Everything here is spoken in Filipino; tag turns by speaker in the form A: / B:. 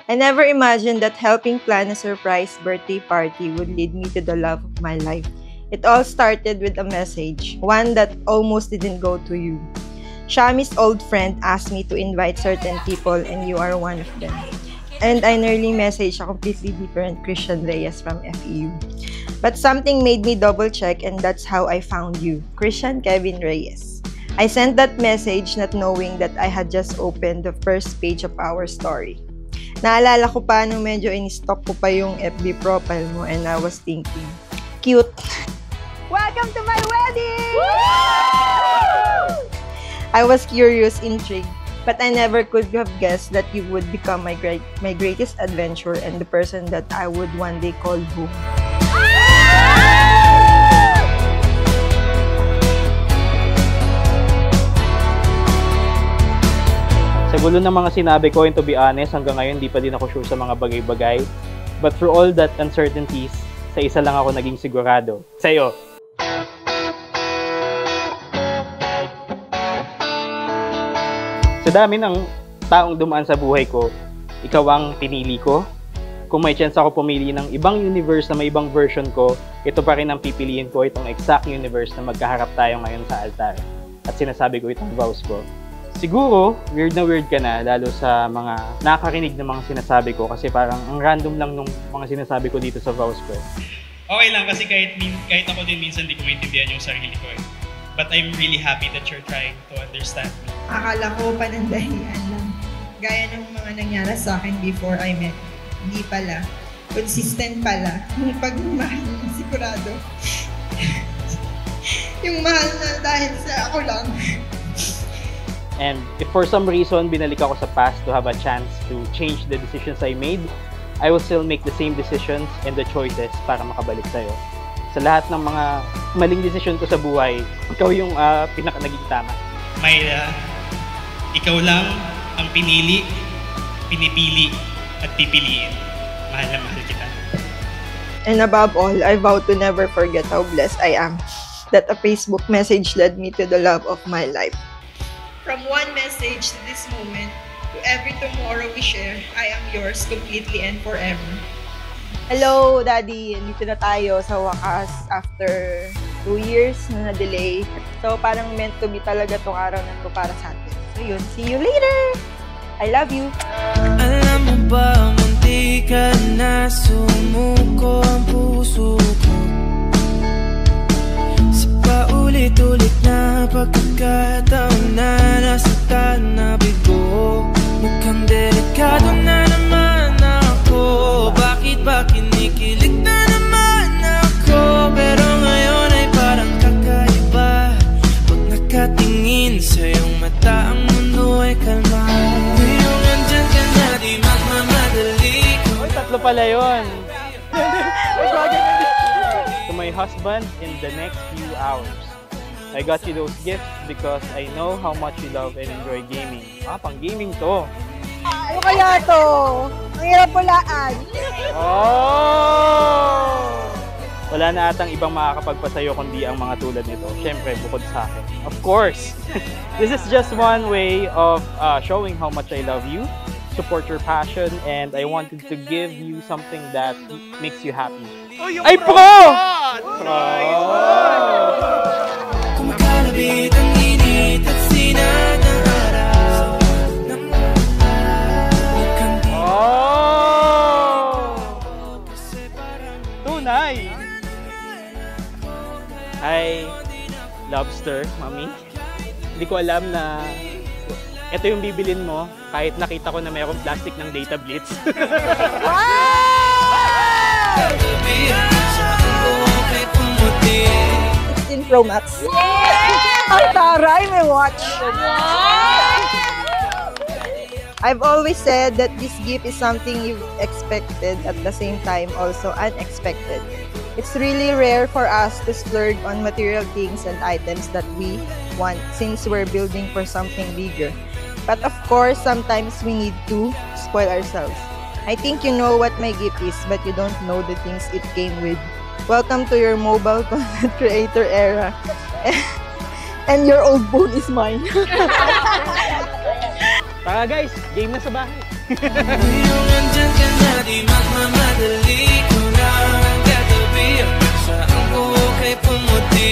A: I never imagined that helping plan a surprise birthday party would lead me to the love of my life. It all started with a message, one that almost didn't go to you. Shami's old friend asked me to invite certain people and you are one of them. And I nearly messaged a completely different Christian Reyes from FEU. But something made me double check and that's how I found you, Christian Kevin Reyes. I sent that message not knowing that I had just opened the first page of our story. Naalala ko pa nung medyo in-stalk ko pa yung FB profile mo and I was thinking, cute. Welcome to my wedding! Woo! I was curious, intrigued, but I never could have guessed that you would become my greatest adventure and the person that I would one day call home.
B: Sa gulo ng mga sinabi ko, and to be honest, hanggang ngayon di pa din ako sure sa mga bagay-bagay. But through all that uncertainties, sa isa lang ako naging sigurado. Sa'yo. Sa dami ng taong dumaan sa buhay ko, ikaw ang pinili ko. Kung may chance ako pumili ng ibang universe na may ibang version ko, ito pa rin ang pipiliin ko, itong exact universe na magkaharap tayo ngayon sa altar. At sinasabi ko itong vows ko. Siguro, weird na weird ka na, lalo sa mga nakakarinig ng mga sinasabi ko kasi parang ang random lang nung mga sinasabi ko dito sa vows ko.
C: Okay lang kasi kahit ako din minsan di ko maintindihan yung sarili ko eh. But I'm really happy that you're trying to understand me.
A: Akala ko panandahian lang. Gaya ng mga nangyari sa akin before I met. Hindi pala. Consistent pala. Yung pagmamahal ng sigurado. Yung mahal na dahil sa ako lang.
B: And if for some reason binalik ako sa past to have a chance to change the decisions I made, I will still make the same decisions and the choices para makabalik sa'yo. Sa lahat ng mga maling decision ko sa buhay, ikaw yung pinaka-naging tama.
C: Myra, ikaw lang ang pinili, pinipili, at pipiliin. Mahal na mahal kita.
A: And above all, I vow to never forget how blessed I am that a Facebook message led me to the love of my life. From one message to this moment, to every tomorrow we share, I am yours completely and forever. Hello, Daddy! Dito na tayo sa wakas after 2 years na na-delay. So, parang meant to be talaga tong araw na to para sa atin. So, yun. See you later! I love you!
D: Alam mo ba, munti ka na sumuko ang puso ko. Sa paulit-ulit na pagkakataon na nasaktan na bigo. Mukhang delikado na naman ako. Bakit ba kinikilig na naman ako? Pero ngayon ay parang kakaiba. Pag nakatingin sa iyong mata, ang mundo ay kalma. Ngayong andyan ka na, di magmamadali.
B: Oy, tatlo pala yun. To my husband in the next few hours. I got you those gifts because I know how much you love and enjoy gaming. Pang gaming to.
A: Ano kaya to? Ang hirap pulaan.
B: Oh! Wala na atang ibang makakapagpasayo kundi ang mga tulad nito. Siyempre, bukod sa akin. Of course! This is just one way of showing how much I love you, support your passion, and I wanted to give you something that makes you happy. Ay, pro!
D: Kumakalabit ang init at sinat ng araw.
B: Tunay! Hi, lobster, mami. Hindi ko alam na ito yung bibilin mo kahit nakita ko na mayroong plastic ng Data Blitz.
A: Wow! 16 Pro Max. Ang taray, may watch. I've always said that this gift is something you've expected at the same time also unexpected. It's really rare for us to splurge on material things and items that we want since we're building for something bigger. But of course, sometimes we need to spoil ourselves. I think you know what my gift is, but you don't know the things it came with. Welcome to your mobile content creator era. And your old phone is mine.
B: Tara guys, game na sa bahay.
D: Ngayong nandyan ka na, di magmamadali. Kung lang ang katabi, saan ko kay pumuti.